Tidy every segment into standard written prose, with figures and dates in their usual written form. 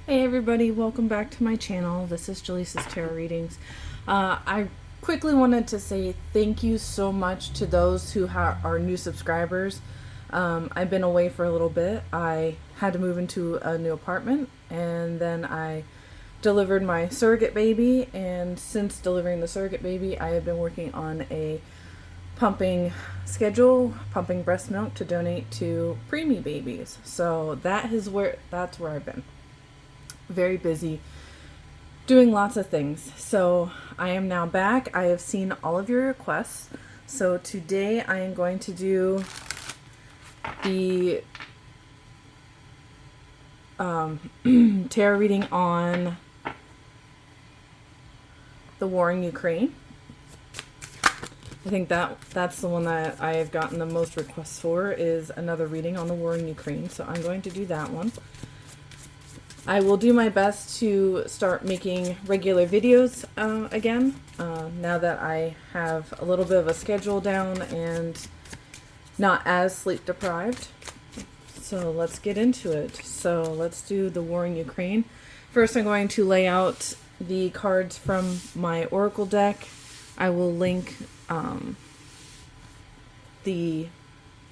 Hey everybody, welcome back to my channel. This is Jaleesa's Tarot Readings. I quickly wanted to say thank you so much to those who are new subscribers. I've been away for a little bit. I had to move into a new apartment, and then I delivered my surrogate baby, and since delivering the surrogate baby, I have been working on a pumping schedule, pumping breast milk to donate to preemie babies. So that's where I've been. Very busy doing lots of things. So I am now back. I have seen all of your requests. So today I am going to do the tarot reading on the war in Ukraine. I think that's the one that I have gotten the most requests for, is another reading on the war in Ukraine. So I'm going to do that one. I will do my best to start making regular videos again, now that I have a little bit of a schedule down and not as sleep deprived. So let's get into it. So let's do the war in Ukraine. First, I'm going to lay out the cards from my Oracle deck. I will link the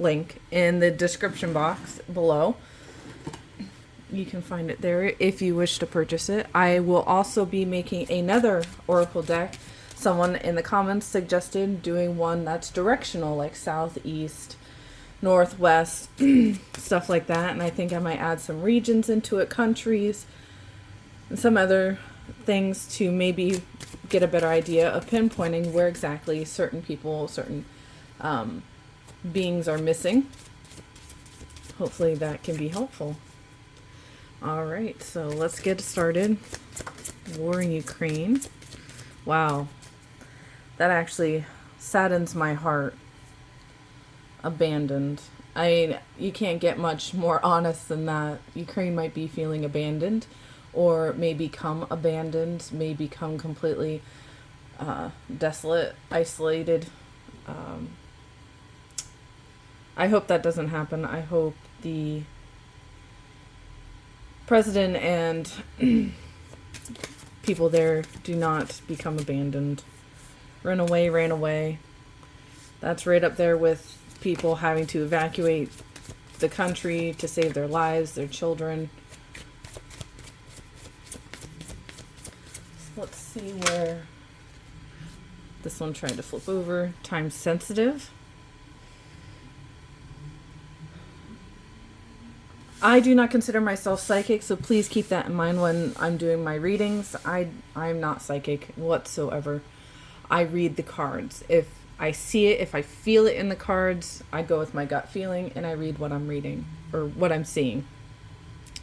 link in the description box below. You can find it there if you wish to purchase it. I will also be making another Oracle deck. Someone in the comments suggested doing one that's directional, like south, east, northwest, stuff like that. And I think I might add some regions into it, countries, and some other things to maybe get a better idea of pinpointing where exactly certain people, certain beings are missing. Hopefully that can be helpful. All right, so let's get started. War in Ukraine. Wow, that actually saddens my heart. Abandoned. I mean, you can't get much more honest than that. Ukraine might be feeling abandoned, or may become abandoned, may become completely desolate, isolated. I hope that doesn't happen. I hope the president and people there do not become abandoned. Run away, ran away. That's right up there with people having to evacuate the country to save their lives, their children. Let's see where this one tried to flip over. Time sensitive. I do not consider myself psychic, so please keep that in mind when I'm doing my readings. I'm not psychic whatsoever. I read the cards. If I see it, if I feel it in the cards, I go with my gut feeling and I read what I'm reading, or what I'm seeing.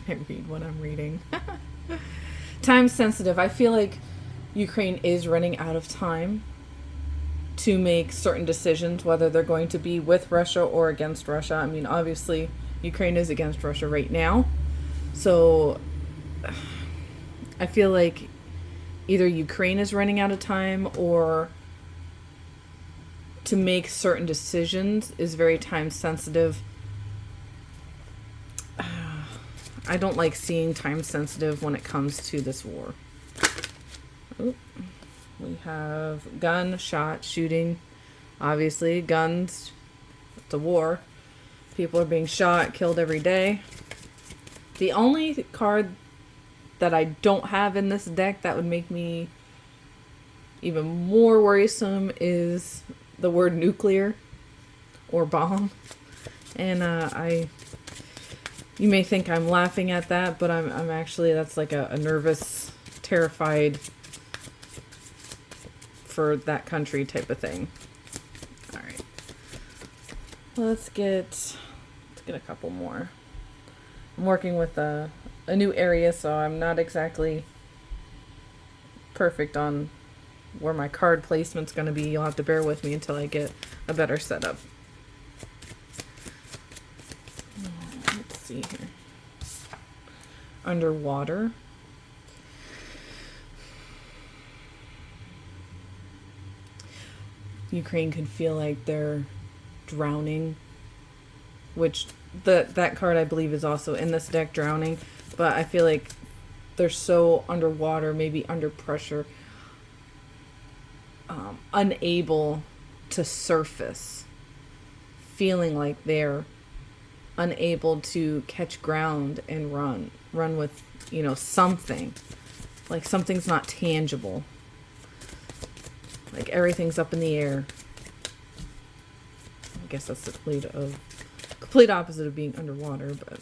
I read what I'm reading. Time sensitive. I feel like Ukraine is running out of time to make certain decisions, whether they're going to be with Russia or against Russia. I mean, obviously, Ukraine is against Russia right now. So I feel like either Ukraine is running out of time, or to make certain decisions is very time sensitive. I don't like seeing time sensitive when it comes to this war. Ooh. We have gun, shot, shooting. Obviously, guns. It's a war. People are being shot, killed every day. The only card that I don't have in this deck that would make me even more worrisome is the word nuclear or bomb. And you may think I'm laughing at that, but I'm actually, that's like a nervous, terrified for that country type of thing. All right. Let's get a couple more. I'm working with a new area, so I'm not exactly perfect on where my card placement's going to be. You'll have to bear with me until I get a better setup. Let's see here. Underwater. Ukraine could feel like they're drowning, which that card I believe is also in this deck, drowning. But I feel like they're so underwater, maybe under pressure, unable to surface, feeling like they're unable to catch ground and run with, something, like something's not tangible, like everything's up in the air. I guess that's the complete opposite of being underwater, but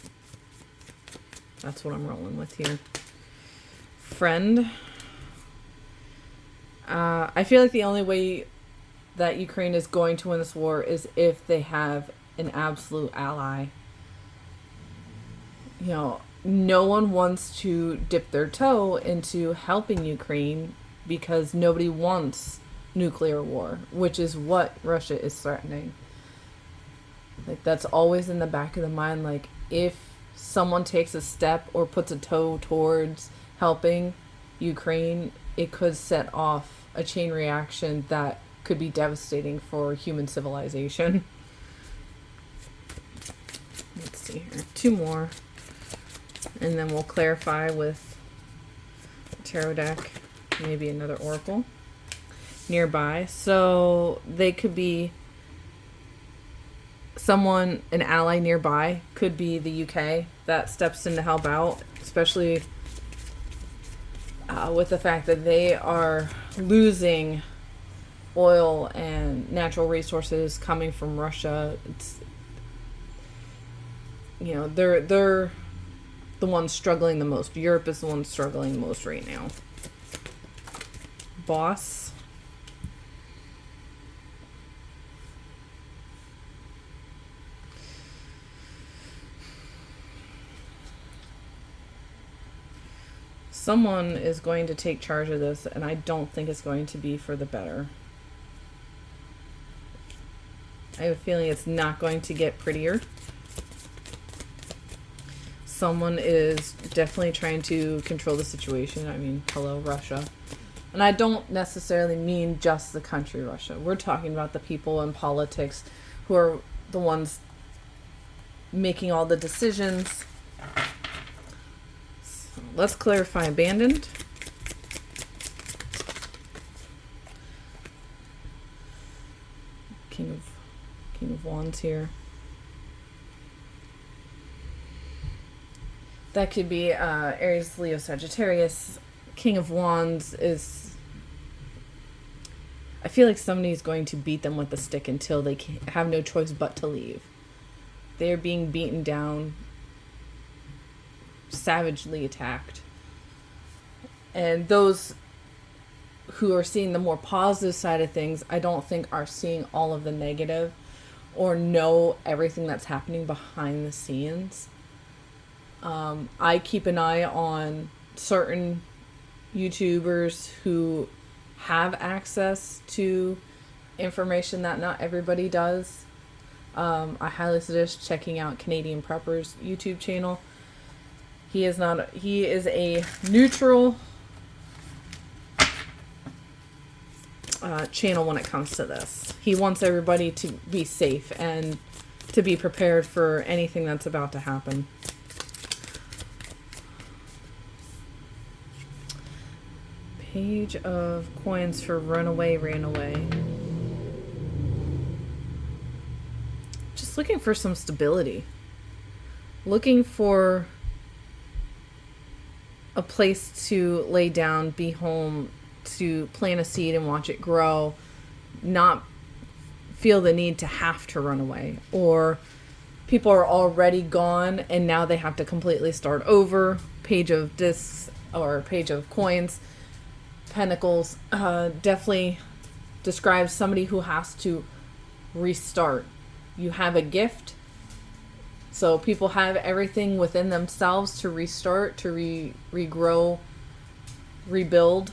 that's what I'm rolling with here. Friend. I feel like the only way that Ukraine is going to win this war is if they have an absolute ally. No one wants to dip their toe into helping Ukraine because nobody wants nuclear war, which is what Russia is threatening. Like, that's always in the back of the mind. Like, if someone takes a step or puts a toe towards helping Ukraine, it could set off a chain reaction that could be devastating for human civilization. Let's see here. 2 more. And then we'll clarify with a tarot deck, maybe another oracle nearby. So they could be someone, an ally nearby, could be the UK that steps in to help out, especially with the fact that they are losing oil and natural resources coming from Russia. It's, they're the ones struggling the most. Europe is the one struggling the most right now. Boss. Someone is going to take charge of this, and I don't think it's going to be for the better. I have a feeling it's not going to get prettier. Someone is definitely trying to control the situation. I mean, hello, Russia. And I don't necessarily mean just the country Russia. We're talking about the people in politics who are the ones making all the decisions. So let's clarify abandoned. King of Wands here. That could be Aries, Leo, Sagittarius. King of Wands is... I feel like somebody's going to beat them with a stick until they have no choice but to leave. They're being beaten down, savagely attacked. And those who are seeing the more positive side of things, I don't think are seeing all of the negative or know everything that's happening behind the scenes. I keep an eye on certain YouTubers who have access to information that not everybody does. I highly suggest checking out Canadian Prepper's YouTube channel. He is a neutral channel when it comes to this. He wants everybody to be safe and to be prepared for anything that's about to happen. Page of coins for runaway, ran away. Just looking for some stability. Looking for a place to lay down, be home, to plant a seed and watch it grow. Not feel the need to have to run away. Or people are already gone and now they have to completely start over. Page of discs or page of coins. Pentacles definitely describes somebody who has to restart. You have a gift, so people have everything within themselves to restart, to regrow, rebuild,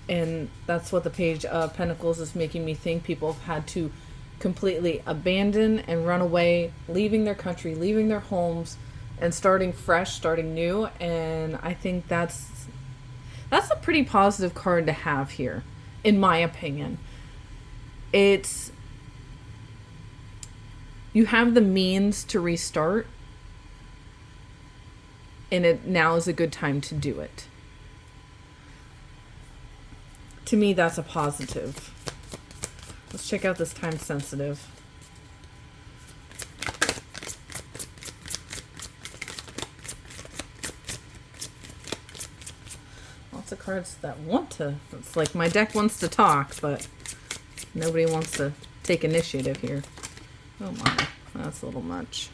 and that's what the page of Pentacles is making me think. People have had to completely abandon and run away, leaving their country, leaving their homes, and starting fresh, starting new. And I think that's a pretty positive card to have here, in my opinion. You have the means to restart, and it now is a good time to do it. To me, that's a positive. Let's check out this time sensitive. Lots of cards that want to. It's like my deck wants to talk, but nobody wants to take initiative here. Oh my, that's a little much.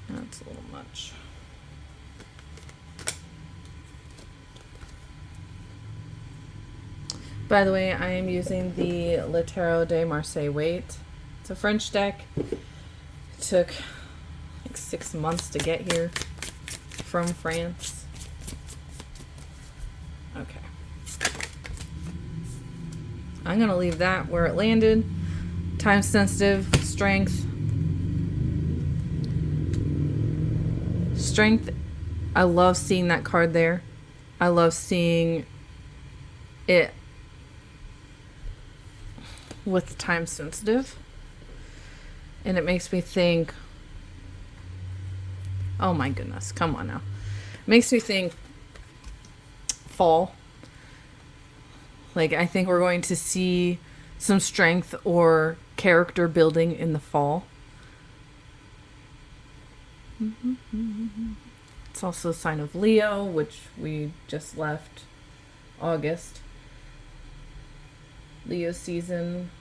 That's a little much. By the way, I am using the Le Tarot de Marseille weight. It's a French deck. It took like 6 months to get here from France. Okay. I'm going to leave that where it landed. Time sensitive, strength. Strength, I love seeing that card there. I love seeing it with time sensitive. And it makes me think, oh my goodness, come on now. It makes me think fall. Like, I think we're going to see some strength or character building in the fall. It's also a sign of Leo, which we just left August. Leo season.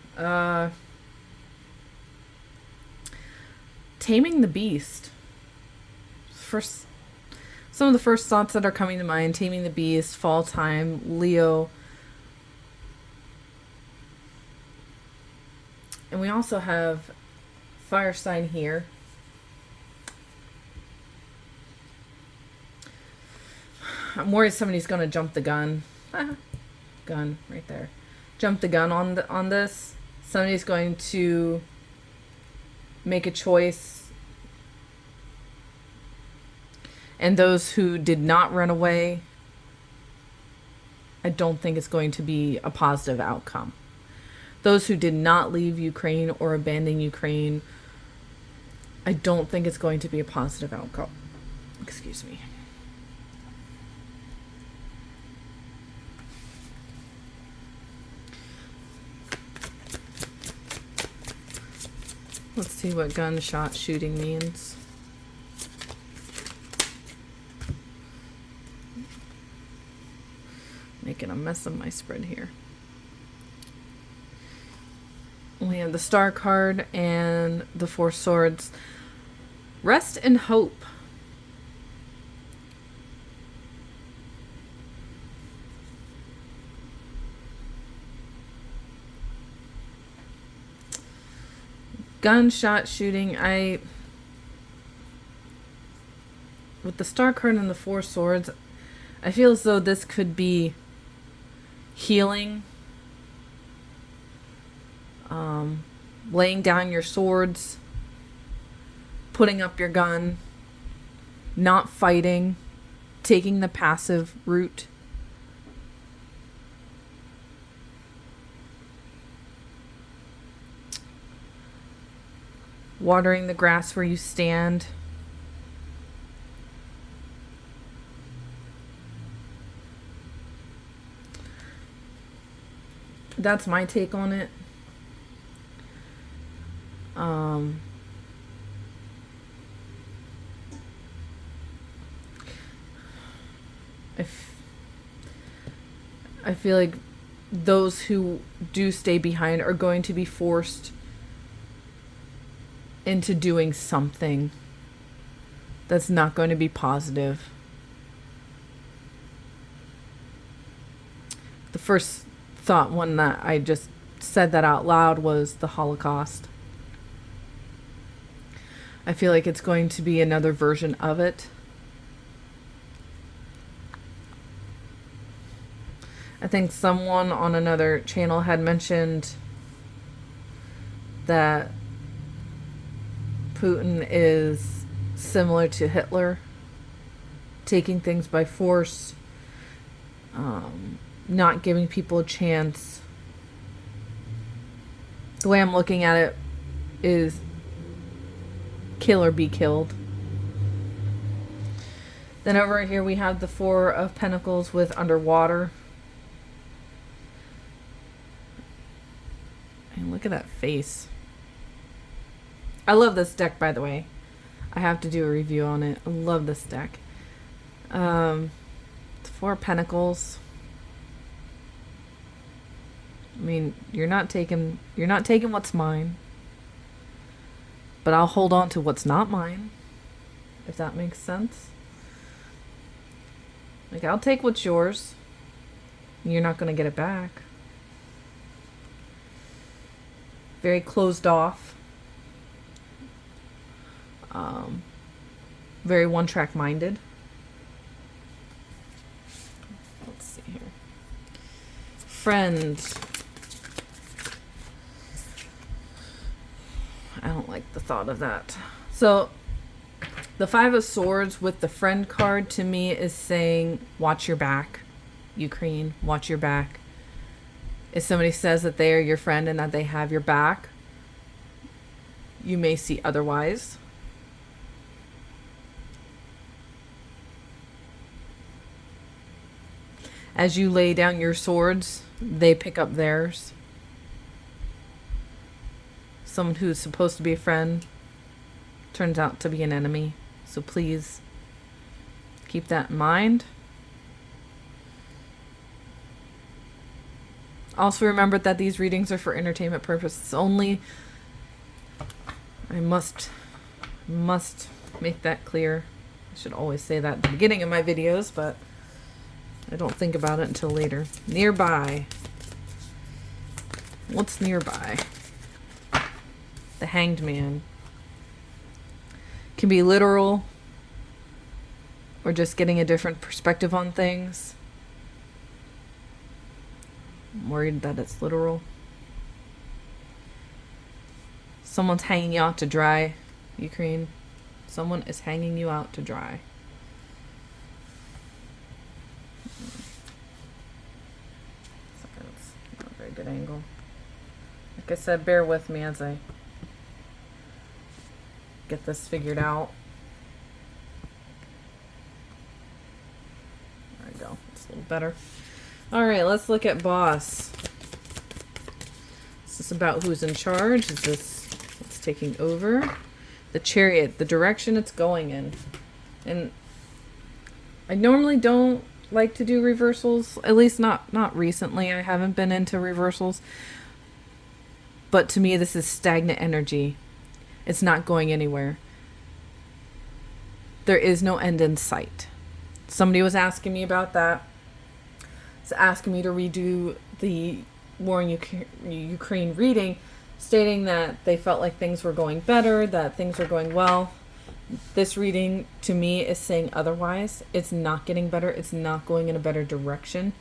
Taming the Beast. First, some of the first thoughts that are coming to mind: Taming the Beast, fall time, Leo. And we also have fire sign here. I'm worried somebody's going to jump the gun. Gun right there. Jump the gun on this. Somebody's going to make a choice. And those who did not run away, I don't think it's going to be a positive outcome. Those who did not leave Ukraine or abandon Ukraine, I don't think it's going to be a positive outcome. Excuse me. Let's see what gunshot shooting means. Making a mess of my spread here. We have the Star card and the Four Swords. Rest and hope. Gunshot shooting. With the Star card and the Four Swords, I feel as though this could be healing. Laying down your swords, putting up your gun, not fighting, taking the passive route. Watering the grass where you stand. That's my take on it. I feel like those who do stay behind are going to be forced into doing something that's not going to be positive. The first thought when that I just said that out loud was the Holocaust. I feel like it's going to be another version of it. I think someone on another channel had mentioned that Putin is similar to Hitler, taking things by force, not giving people a chance. The way I'm looking at it is kill or be killed. Then over here we have the Four of Pentacles with underwater. And look at that face. I love this deck, by the way. I have to do a review on it. I love this deck. Four of Pentacles. I mean, you're not taking what's mine. But I'll hold on to what's not mine. If that makes sense. Like, I'll take what's yours. You're not going to get it back. Very closed off. Very one-track minded. Let's see here. Friends. I don't like the thought of that. So, the Five of Swords with the friend card to me is saying, watch your back. Ukraine, watch your back. If somebody says that they are your friend and that they have your back, you may see otherwise. As you lay down your swords, they pick up theirs. Someone who's supposed to be a friend turns out to be an enemy. So please keep that in mind. Also remember that these readings are for entertainment purposes only. I must make that clear. I should always say that at the beginning of my videos, but I don't think about it until later. Nearby. What's nearby? The Hanged Man. Can be literal or just getting a different perspective on things. I'm worried that it's literal. Someone's hanging you out to dry, Ukraine. Someone is hanging you out to dry. That's not a very good angle. Like I said, bear with me as I get this figured out. There we go. It's a little better. All right, let's look at boss. Is this about who's in charge? Is this what's taking over? The Chariot, the direction it's going in. And I normally don't like to do reversals, at least not recently. I haven't been into reversals. But to me, this is stagnant energy. It's not going anywhere. There is no end in sight. Somebody was asking me about that. It's asking me to redo the War in Ukraine reading, stating that they felt like things were going better, that things were going well. This reading, to me, is saying otherwise. It's not getting better. It's not going in a better direction.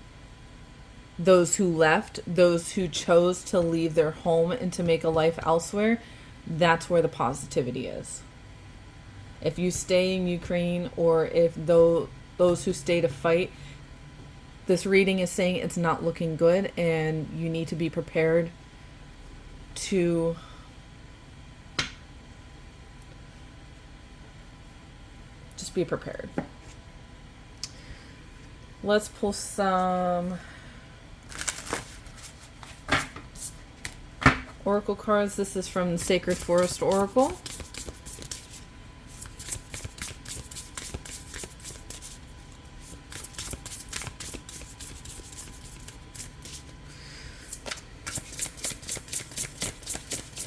Those who left, those who chose to leave their home and to make a life elsewhere, that's where the positivity is. If you stay in Ukraine, or if those who stay to fight, this reading is saying it's not looking good, and you need to be prepared to just be prepared. Let's pull some Oracle cards. This is from the Sacred Forest Oracle.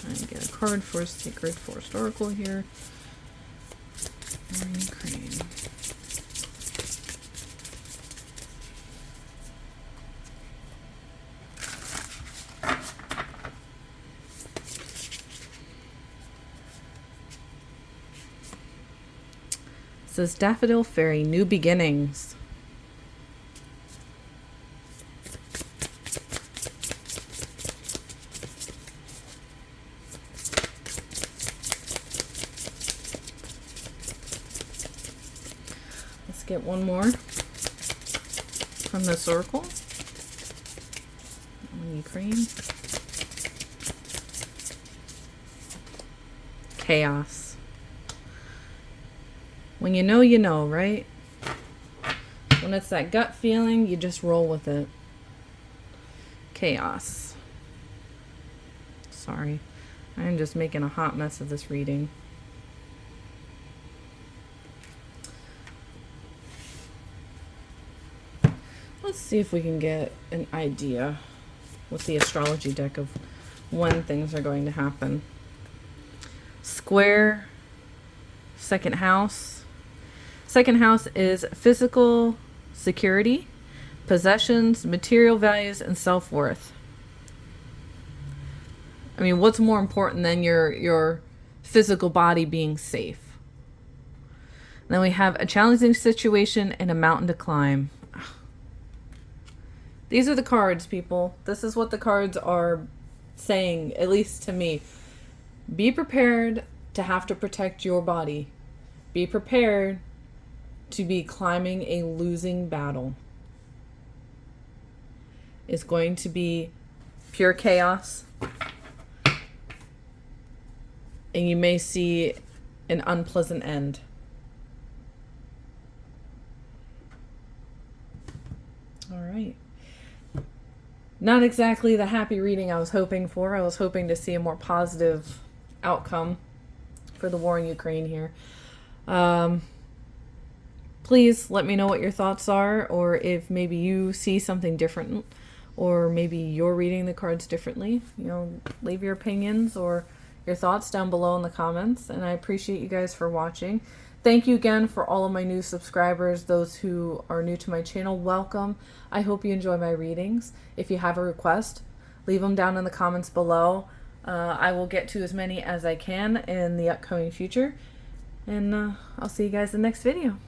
And get a card for Sacred Forest Oracle here. Ukraine. It says Daffodil Fairy, New Beginnings. Let's get one more from this oracle. Ukraine. Chaos. When you know, right? When it's that gut feeling, you just roll with it. Chaos. Sorry. I'm just making a hot mess of this reading. Let's see if we can get an idea with the astrology deck of when things are going to happen. Square, second house. Second house is physical security, possessions, material values, and self-worth. I mean, what's more important than your physical body being safe? And then we have a challenging situation and a mountain to climb. These are the cards, people. This is what the cards are saying, at least to me. Be prepared to have to protect your body. Be prepared to be climbing a losing battle. It's going to be pure chaos. And you may see an unpleasant end. All right. Not exactly the happy reading I was hoping for. I was hoping to see a more positive outcome for the war in Ukraine here. Please let me know what your thoughts are, or if maybe you see something different, or maybe you're reading the cards differently. You know, leave your opinions or your thoughts down below in the comments, and I appreciate you guys for watching. Thank you again for all of my new subscribers. Those who are new to my channel, welcome. I hope you enjoy my readings. If you have a request, leave them down in the comments below. I will get to as many as I can in the upcoming future. And I'll see you guys in the next video.